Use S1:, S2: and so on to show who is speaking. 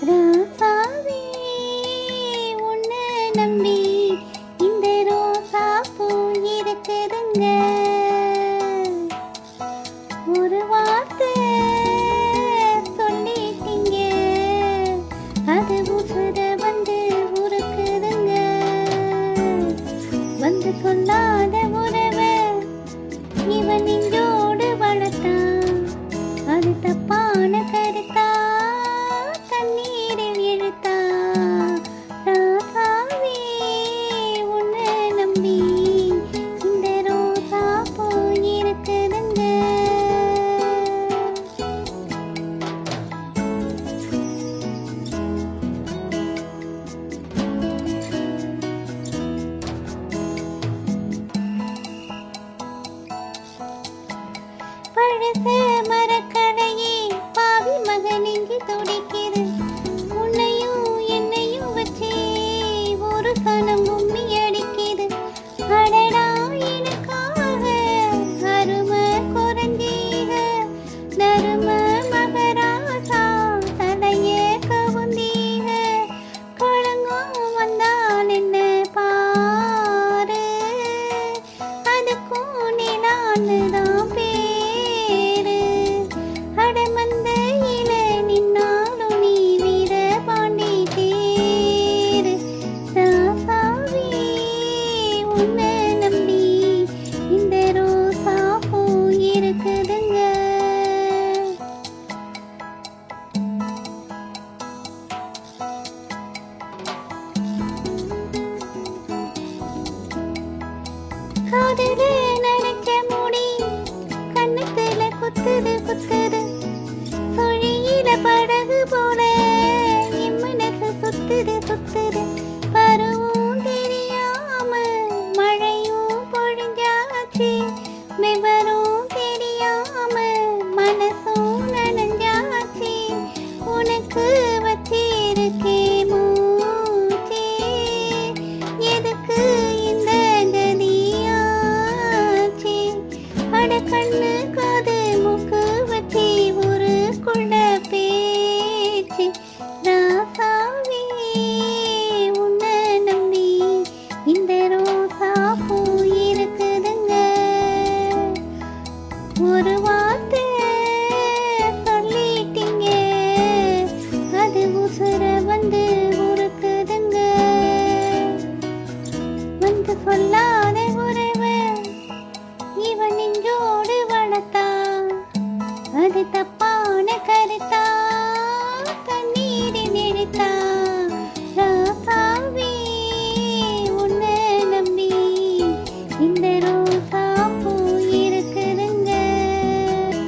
S1: ராசாவே உன்னை நம்பி இந்த ரோசா பூ இருக்குதுங்க. ஒரு வார்த்தை சொல்லிட்டீங்க, அது உசுர வந்து உருக்குதுங்க. வந்து சொல்லாத உறவை இவன் நெஞ்சோடு வளர்த்தான், அது தப்பான கருத்தா தண்ணீரில் இழுத்தா. ராசாவே உன்னை நம்பி இந்த ரோசா பூ இருக்குதுங்க. பழச மரக்கடையே பாவி மகன் இங்கு துடிக்குது. உன்னையும் என்னையும் வச்சே ஒரு சனம் கும்மி அடிக்குது. அடடா எனக்காக அருமை குறைஞ்சீக, நறும மகராசா தலைய கவுந்தீக. களங்கம் வந்தால் என்ன பாரு, அதுக்கும் நிலான்னு தான் பேரு. அடமந்தையில நின்னாலும் நீ வீர பாண்டி தேரு. ராசாவே உன்னை நம்பி இந்த ரோசா பூ இருக்குதுங்க. காதல நினைச்ச முடி கண்ணத்துல குத்துது குத்துது. சுழியில படகு போல என் மனசு சுத்துது சுத்துது. பருவும் தெரியாம மழையும் பொழிஞ்சாச்சு, விவரம் தெரியாம மனசும் நனைஞ்சாச்சு. உனக்கு வச்சிருக்கே மூச்சே, எதுக்கு இந்த கதியாச்சு. அட கண்ணு காது மூக்கு வச்சி ஊருக்குள்ள பேச்சு.